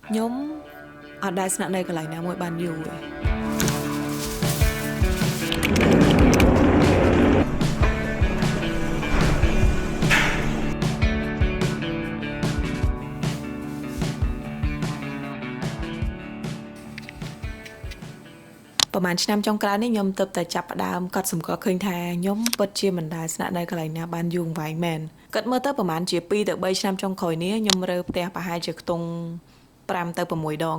ខ្ញុំអត់ដែលស្នាក់នៅកន្លែងណាមួយបានយូរទេប្រហែលឆ្នាំចុងក្រោយនេះខ្ញុំទើបតែចាប់ផ្ដើមកត់សម្គាល់ឃើញថាខ្ញុំពិតជាមិនដែលស្នាក់នៅកន្លែងណាបានយូរអង្វែងមែនគិតមើលទៅប្រហែលជា2ទៅ3ឆ្នាំចុងក្រោយនេះខ្ញុំរើផ្ទះប្រហែលជាខ្ទង់5ទៅ6ដង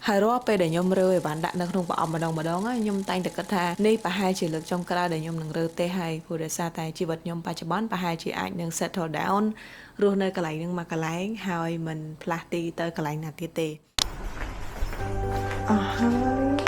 ហើយរាល់ពេលដែលខ្ញុំរើឲ្យបានដាក់នៅក្នុងប្រអប់ម្ដងខ្ញុំតែងតែគិតថានេះប្រហែលជាលើកចុងក្រោយដែលខ្ញុំនឹងរើផ្ទះហើយព្រោះដោយសារតែជីវិតខ្ញុំបច្ចុប្បន្នប្រហែលជាអាចនឹង settle down រស់នៅកន្លែងហ្នឹងមួយកន្លែងហើយមិនផ្លាស់ទីទៅកន្លែងណាទៀតទេអស់ហើយ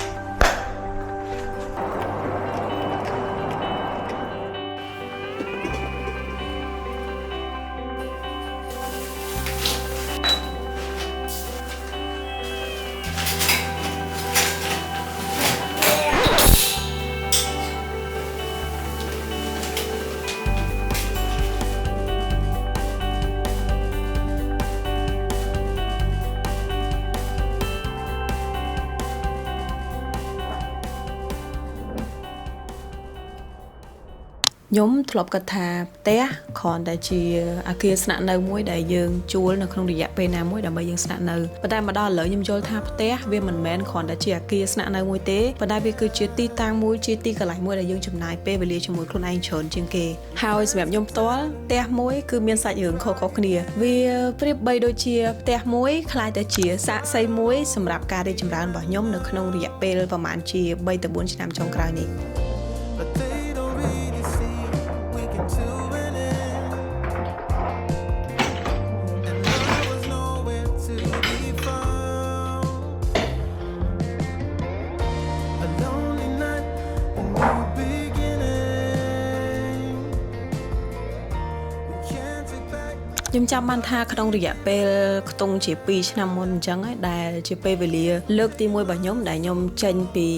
ខ្ញុំធ្លាប់គិតថាផ្ទះគ្រាន់តែជាអគារស្នាក់នៅមួយដែលយើងជួលនៅក្នុងរយៈពេលណាមួយដើម្បីយើងស្នាក់នៅប៉ុន្តែមកដល់ឥឡូវខ្ញុំយល់ថាផ្ទះវាមិនមែនគ្រាន់តែជាអគារស្នាក់នៅមួយទេប៉ុន្តែវាគឺជាទីតាំងមួយជាទីកន្លែងមួយដែលយើងចំណាយពេលវេលាជាមួយខ្លួនឯងច្រើនជាងគេហើយសម្រាប់ខ្ញុំផ្ទាល់ផ្ទះមួយគឺមានសាច់រឿងខុសៗគ្នាវាប្រៀបបីដូចជាផ្ទះមួយคล้ายទៅជាសាក្សីមួយសម្រាប់ការរីកចម្រើនរបស់ខ្ញុំនៅក្នុងរយៈពេលប្រហែលជា3ទៅ4ឆ្នាំចុងក្រោយនេះខ្ញុំចាំបានថាក្នុងរយៈពេលខ្ទង់ជា2ឆ្នាំមុនអញ្ចឹងដែលជាពេលវេលាលើកទី1របស់ខ្ញុំដែលខ្ញុំចេញពី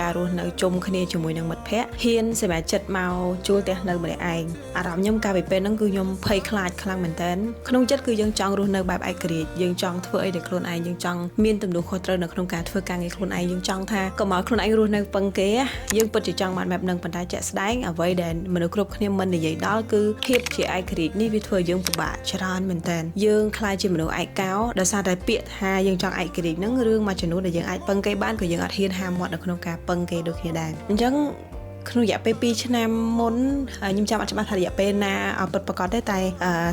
ការរស់នៅជុំគ្នាជាមួយនឹងមិត្តភ័ក្តិហ៊ានសម្រាប់ចិត្តមកជួលផ្ទះនៅម្នាក់ឯងអារម្មណ៍ខ្ញុំកាលពីពេលហ្នឹងគឺខ្ញុំភ័យខ្លាចខ្លាំងមែនតើក្នុងចិត្តគឺយើងចង់រស់នៅបែបឯករាជ្យយើងចង់ធ្វើអីដែលខ្លួនឯងយើងចង់មានទំនួលខុសត្រូវនៅក្នុងការធ្វើការងារខ្លួនឯងយើងចង់ថាកុំឲ្យខ្លួនឯងរស់នៅពឹងគេយើងពិតជាចង់បានបែបហ្នឹងប៉ុន្តែជាក់ស្ដែងអ្វីដែលមនុស្សគ្រប់គ្នាមិននិយាយដល់គឺភាពជាឯករាជ្យនេះវាធ្វើយើងពិបាកច្រើនមែនតើយើងខ្លាចជាមនុស្សឯកោដោយសារតែពាក្យថាយើងចង់ឯករាជ្យហ្នឹងរឿងមួយចំនួនដែលយើងអាចពឹងគេបានក៏យើងអត់ហ៊ានហាមមាត់នៅក្នុងការពឹងគេដូចគ្នាដែរអញ្ចឹងក្នុងរយៈពេល2ឆ្នាំមុនខ្ញុំចាំអត់ច្បាស់ថារយៈពេលណាអត់ពិតប្រាកដទេតែ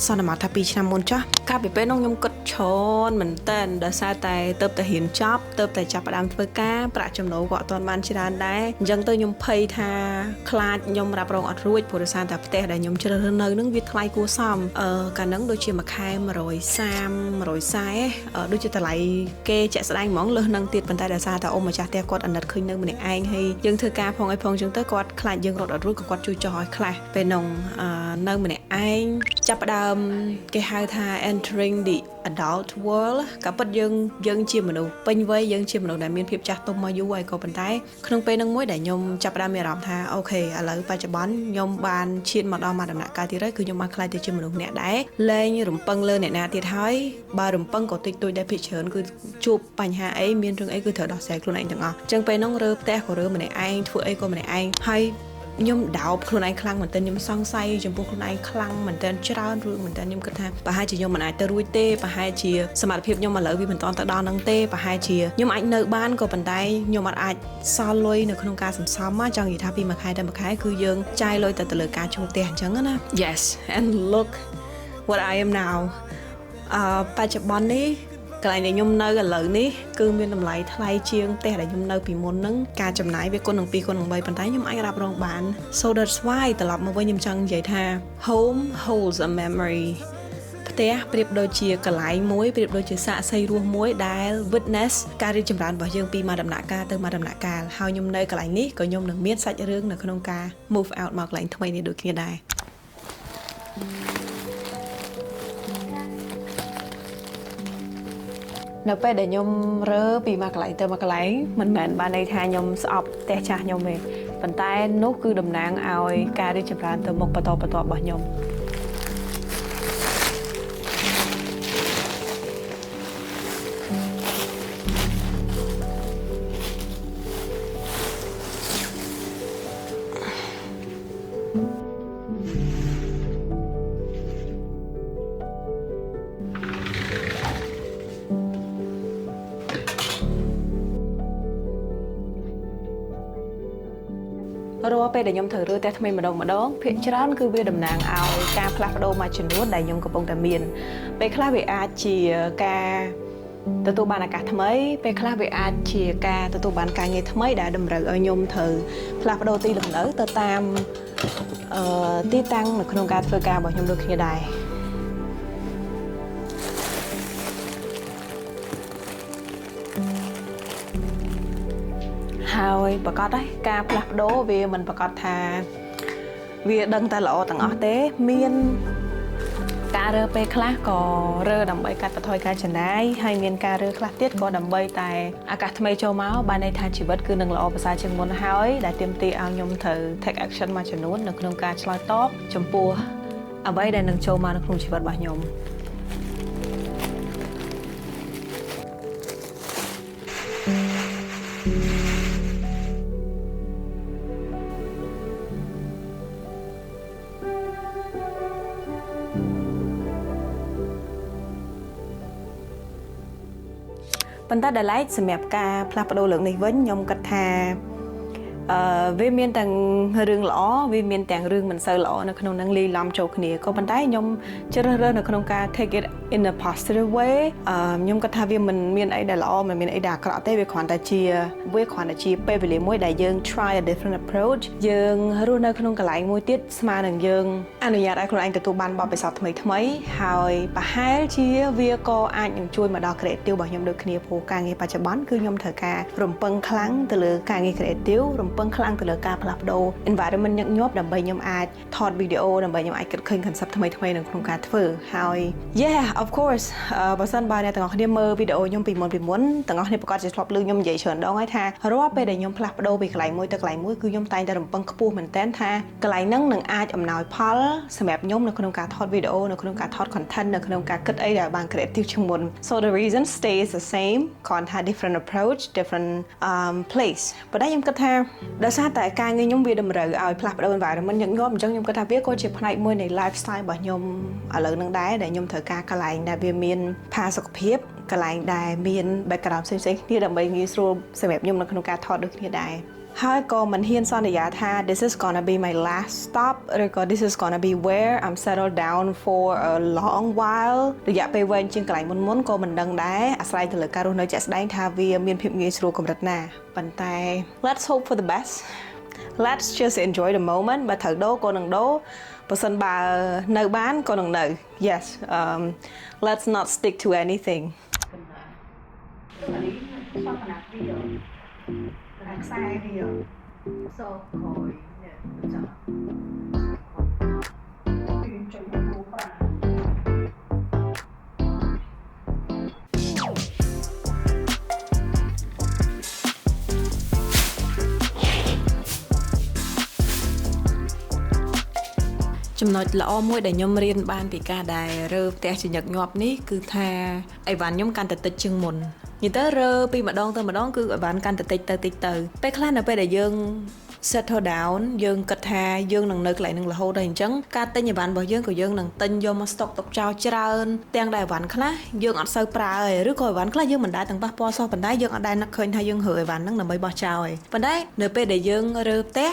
សន្មតថា2ឆ្នាំមុនចាស់កាលពីពេលនោះខ្ញុំគិតច្រើនមែនតើដោយសារតែទៅតែរៀនចប់ទៅតែចាប់ផ្ដើមធ្វើការប្រាក់ចំណូលក៏អត់ទាន់បានច្រើនដែរអញ្ចឹងទៅខ្ញុំភ័យថាខ្លាចខ្ញុំរ៉ាប់រងអត់រួចព្រោះដោយសារតែផ្ទះដែលខ្ញុំជ្រើសរើសនៅនឹងវាថ្លៃគួរសមកាលហ្នឹងដូចជាមួយខែ130 140ដូចជាតម្លៃគេជាក់ស្ដែងហ្មងលើសនឹងទៀតប៉ុន្តែដោយសារតែអូម្ចាស់ផ្ទះគាត់អាណិតឃើញនៅម្នាក់ឯងហើយយើងធ្វើការផងអីផងអញ្ចឹងទៅគាត់ខ្លាចយើងរត់អត់រួចក៏គាត់ជួយចោះឲ្យខ្លះពេលនោះនៅម្នាក់ឯងចាប់ផ្ដើមគេហៅថា entering the adult world ក៏ពិតយើងជាមនុស្សពេញវ័យយើងជាមនុស្សដែលមានភាពចាស់ទុំមកយូរហើយក៏ប៉ុន្តែក្នុងពេលហ្នឹងមួយដែលខ្ញុំចាប់ផ្ដើមមានអារម្មណ៍ថាអូខេឥឡូវបច្ចុប្បន្នខ្ញុំបានឈានមកដល់ដំណាក់កាលទៀតហើយគឺខ្ញុំបានខ្លាចទៅជាមនុស្សម្នាក់ដែរលែងរំពឹងលើអ្នកណាទៀតហើយបើរំពឹងក៏តិចតួចដែរភាគច្រើនគឺជួបបញ្ហាអីមានរឿងអីគឺត្រូវដោះស្រាយខ្លួនឯងទាំងអស់អញ្ចឹងពេលហ្នឹងរើផ្ទះក៏រើម្នាក់ឯងធ្វើអីក៏ម្នាក់ឯងហើយខ្ញុំដោបខ្លួនឯងខ្លាំងមែនទែនខ្ញុំសង្ស័យចំពោះខ្លួនឯងខ្លាំងមែនទែនច្រើនរឿងមែនទែនខ្ញុំគិតថាប្រហែលជាខ្ញុំមិនអាចទៅរួចទេប្រហែលជាសមត្ថភាពខ្ញុំឥឡូវវាមិនទាន់ទៅដល់នឹងទេប្រហែលជាខ្ញុំអាចនៅបានក៏ប៉ុន្តែខ្ញុំអាចសល់លុយនៅក្នុងការសន្សំចង់និយាយថាពីមួយខែទៅមួយខែគឺយើងចាយលុយទៅលើការជួលផ្ទះអញ្ចឹងណា Yes and look what I am now បច្ចុប្បន្ននេះកន្លែងដែលខ្ញុំនៅឥឡូវនេះគឺមានតម្លៃថ្លៃជាងផ្ទះដែលខ្ញុំនៅពីមុនហ្នឹងការចំណាយវាគុណនឹង2គុណនឹង3ប៉ុន្តែខ្ញុំអាចរ៉ាប់រងបាន so that's why ត្រឡប់មកវិញខ្ញុំចង់និយាយថា home holds a memory ផ្ទះប្រៀបដូចជាកន្លែងមួយប្រៀបដូចជាសាក្សីរស់មួយដែល witness ការរីកចម្រើនរបស់យើងពីមួយដំណាក់កាលទៅមួយដំណាក់កាលហើយខ្ញុំនៅកន្លែងនេះក៏ខ្ញុំនឹងមានសាច់រឿងនៅក្នុងការ move out មកកន្លែងថ្មីនេះដូចគ្នាដែរនៅពេលដែលខ្ញុំរើពីមួយកន្លែងទៅមួយកន្លែងមិនមែនបានន័យថាខ្ញុំស្អប់ផ្ទះចាស់ខ្ញុំទេប៉ុន្តែនោះគឺតំណាងឲ្យការរីកចម្រើនទៅមុខបន្តបន្ទាប់របស់ខ្ញុំ រាល់ពេលដែលខ្ញុំត្រូវរើផ្ទះថ្មីម្ដងភាគច្រើនគឺវាតំណាងឲ្យការផ្លាស់ប្ដូរមួយចំនួនដែលខ្ញុំកំពុងតែមានពេលខ្លះវាអាចជាការទទួលបានឱកាសថ្មីពេលខ្លះវាអាចជាការទទួលបានការងារថ្មីដែលតម្រូវឲ្យខ្ញុំត្រូវផ្លាស់ប្ដូរទីលំនៅទៅតាមទីតាំងនៅក្នុងការធ្វើការរបស់ខ្ញុំដូចគ្នាដែរហើយប្រកាសដែរការផ្លាស់ប្ដូរវាមិនប្រកាសថាវាដឹងតែល្អទាំងអស់ទេមានការរើពេលខ្លះក៏រើដើម្បីកាត់បន្ថយការចំណាយហើយមានការរើខ្លះទៀតក៏ដើម្បីតែឱកាសថ្មីចូលមកបានន័យថាជីវិតគឺនឹងល្អប្រសើរជាងមុនហើយដែលទាមទារឲ្យខ្ញុំត្រូវ take action មួយចំនួននៅក្នុងការឆ្លើយតបចំពោះអ្វីដែលនឹងចូលមកនៅក្នុងជីវិតរបស់ខ្ញុំប៉ុន្តែដែលឡែកសម្រាប់ការផ្លាស់ប្ដូរលើកនេះវិញខ្ញុំគិតថាវាមានទាំងរឿងល្អវាមានទាំងរឿងមិនសូវល្អនៅក្នុងនឹងលាយឡំចូលគ្នាក៏ប៉ុន្តែខ្ញុំជ្រើសរើសនៅក្នុងការ take it in a positive way ខ្ញុំគិតថាវាមិនមានអីដែលល្អមិនមានអីដែលអាក្រក់ទេវាគ្រាន់តែជាពេលវេលាមួយដែលយើង try a different approach យើងរស់នៅក្នុងកន្លែងមួយទៀតស្មើនឹងយើងអនុញ្ញាតឲ្យខ្លួនឯងទទួលបានបទពិសោធន៍ថ្មីហើយប្រហែលជាវាក៏អាចនឹងជួយមកដល់ creative របស់ខ្ញុំដូចគ្នាព្រោះការងារបច្ចុប្បន្នគឺខ្ញុំត្រូវការរំពឹងខ្លាំងទៅលើការងារ creative រំពឹងខ្លាំងទៅលើការផ្លាស់ប្ដូរ environment ញឹកញាប់ដើម្បីខ្ញុំអាចថតវីដេអូដើម្បីខ្ញុំអាចគិតឃើញ concept ថ្មីៗនៅក្នុងការធ្វើហើយ yeah of course បើសិនបើអ្នកទាំងអស់គ្នាមើលវីដេអូខ្ញុំពីមុនទាំងអស់គ្នាប្រកាសជាធ្លាប់ឮខ្ញុំនិយាយច្រើនដងហើយថារាល់ពេលដែលខ្ញុំផ្លាស់ប្ដូរពីកន្លែងមួយទៅកន្លែងមួយគឺខ្ញុំតែងតែរំពឹងខ្ពស់មែនទែនថាកន្លែងហ្នឹងនឹងអាចអំណោយផលសម្រាប់ខ្ញុំនៅក្នុងការថតវីដេអូនៅក្នុងការថត content នៅក្នុងការគិតអីដែលបាន creative ជាងមុន so the reason stays the same គ្រាន់តែ different approach different place ប៉ុន្តែខ្ញុំគិតថាដោយសារតែការងារខ្ញុំវាតម្រូវឲ្យផ្លាស់ប្ដូរ environment ញឹកញាប់អញ្ចឹងខ្ញុំគិតថាវាក៏ជាផ្នែកមួយនៃ lifestyle របស់ខ្ញុំឥឡូវហ្នឹងដែរដែលខ្ញុំត្រូវការកន្លែងដែលវាមានផាសុកភាពកន្លែងដែលមាន background ផ្សេងៗគ្នាដើម្បីងាយស្រួលសម្រាប់ខ្ញុំនៅក្នុងការថតដូចគ្នាដែរហើយក៏មិនហ៊ានសន្យាថា this is gonna be my last stop ឬក៏ this is gonna be where I'm settled down for a long while រយៈពេលវែងជាងកន្លែងមុនក៏មិនដឹងដែរអាស្រ័យទៅលើការរស់នៅជាក់ស្ដែងថាវាមានភាពងាយស្រួលកម្រិតណាប៉ុន្តែ let's hope for the best let's just enjoy the moment បើត្រូវដូរក៏នឹងដូរបើសិនបើនៅបានក៏នឹងនៅ yes let's not stick to anything ខ្សែវាសូក្រោយនេះចាពីចុចមកប្រាចំណុចល្អមួយដែលខ្ញុំរៀនបានពីការដែលរើផ្ទះជាញឹកញាប់នេះគឺថាអីវ៉ាន់ខ្ញុំកាន់តែតិចជាងមុននិយាយទៅរើពីម្ដងទៅម្ដងគឺអីវ៉ាន់កាន់តែតិចទៅពេលខ្លះនៅពេលដែលយើង settle down យើងគិតថាយើងនឹងនៅកន្លែងនឹងរហូតហើយអញ្ចឹងការទិញអីវ៉ាន់របស់យើងក៏យើងនឹងទិញយកមកស្តុកទុកចោលច្រើនទាំងដែលអីវ៉ាន់ខ្លះយើងអត់សូវប្រើទេឬក៏អីវ៉ាន់ខ្លះយើងមិនដែលទាំងប៉ះពាល់សោះប៉ុន្តែយើងអត់ដែលនឹកឃើញថាយើងរើអីវ៉ាន់ហ្នឹងដើម្បីបោះចោលទេប៉ុន្តែនៅពេលដែលយើងរើផ្ទះ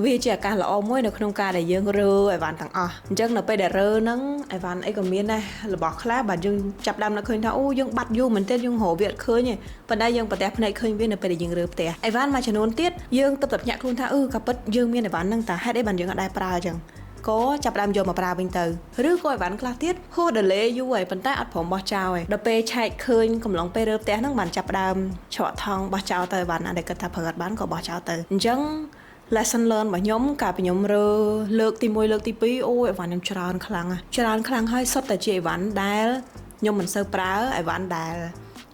វាជាឱកាសល្អមួយនៅក្នុងការដែលយើងរើអីវ៉ាន់ទាំងអស់អញ្ចឹងនៅពេលដែលរើហ្នឹងអីវ៉ាន់អីក៏មានដែររបស់ខ្លះបាទយើងចាប់ដើមនឹកឃើញថាអូយើងបាត់យូរមែនទែនយើងរកវាអត់ឃើញទេប៉ុន្តែយើងប្រទះភ្នែកឃើញវានៅពេលដែលយើងរើផ្ទះអីវ៉ាន់មួយចំនួនទៀតយើងទើបតែភ្ញាក់ខ្លួនថាក៏ពិតយើងមានអីវ៉ាន់ហ្នឹងតែហេតុអីបានយើងអត់ដែរប្រើអញ្ចឹងក៏ចាប់ដើមយកមកប្រើវិញទៅឬក៏អីវ៉ាន់ខ្លះទៀតហួស delay យូរហើយប៉ុន្តែអត់ព្រមបោះចោលទេដល់ពេលឆែកឃើញកំឡុងពេលរើផ្ទះហ្នឹងបានចាប់ដើមច្រកថងបោះចោលទៅអីវ៉ាន់ណាដែលគិតថាប្រើអត់បានក៏បោះចោលទៅអញ្ចឹងlesson learn របស់ខ្ញុំកាលពីខ្ញុំរើលើកទី1លើកទី2អូអីវ៉ាន់ខ្ញុំច្រើនខ្លាំងហើយសុទ្ធតែជាអីវ៉ាន់ដែលខ្ញុំមិនសូវប្រើអីវ៉ាន់ដែល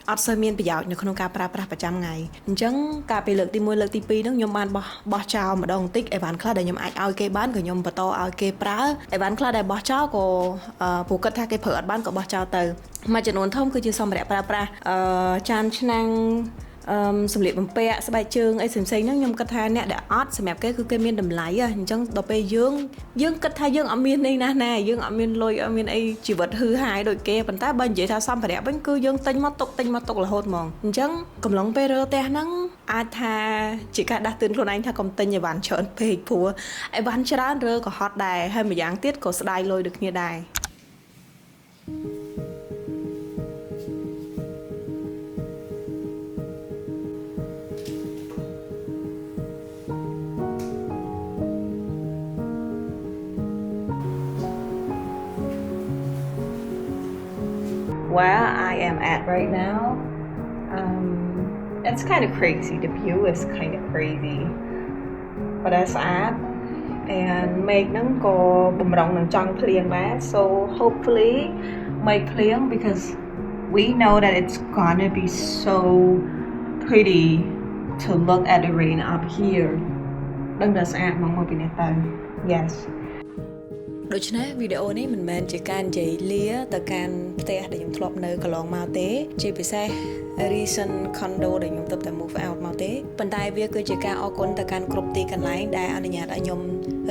អត់សូវមានប្រយោជន៍នៅក្នុងការប្រើប្រាស់ប្រចាំថ្ងៃអញ្ចឹងកាលពីលើកទី1លើកទី2ហ្នឹងខ្ញុំបានបោះចោលម្ដងបន្តិចអីវ៉ាន់ខ្លះដែលខ្ញុំអាចឲ្យគេបានក៏ខ្ញុំបន្តឲ្យគេប្រើអីវ៉ាន់ខ្លះដែលបោះចោលក៏ព្រោះគិតថាគេប្រើអត់បានក៏បោះចោលទៅមួយចំនួនធំគឺជាសម្ភារៈប្រើប្រាស់ចានឆ្នាំង សម្លៀកបំពាក់ស្បែកជើងអីផ្សេងៗហ្នឹងខ្ញុំគិតថាអ្នកដែលអត់សម្រាប់គេគឺគេមានតម្លៃអញ្ចឹងដល់ពេលយើងគិតថាយើងអត់មាននេះណាយើងអត់មានលុយអត់មានអីជីវិតហឺហាយដូចគេប៉ុន្តែបើនិយាយថាសម្ភារៈវិញគឺយើងទិញមកទុករហូតហ្មងអញ្ចឹងកំឡុងពេលរើផ្ទះហ្នឹងអាចថាជាការដាស់តឿនខ្លួនឯងថាកុំទិញអីវ៉ាន់ច្រើនពេកព្រោះអីវ៉ាន់ច្រើនរើក៏ហត់ដែរហើយម្យ៉ាងទៀតក៏ស្ដាយលុយដូចគ្នាដែរ Where I am at right now, it's kind of crazy. The view is kind of crazy, but that's at and make nắng có bùm rong nắng trăng clearដែរ so hopefully make clear because we know that it's gonna be so pretty to look at the rain up here. ដឹងតែស្អាតមកពីនេះទៅ yes ដូច្នេះវីដេអូនេះមិនមែនជាការនិយាយលាទៅកាន់ផ្ទះដែលខ្ញុំធ្លាប់នៅកន្លងមកទេជាពិសេស recent condo ដែលខ្ញុំទៅតែ move out មកទេប៉ុន្តែវាគឺជាការអរគុណទៅកាន់គ្រប់ទីកន្លែងដែលអនុញ្ញាតឲ្យខ្ញុំ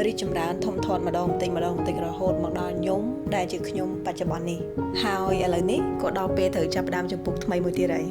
រីកចម្រើនធំធាត់ម្ដងបន្តិចរហូតមកដល់ខ្ញុំដែលជាខ្ញុំបច្ចុប្បន្ននេះហើយឥឡូវនេះក៏ដល់ពេលត្រូវចាប់ផ្ដើមចំពុកថ្មីមួយទៀតហើយ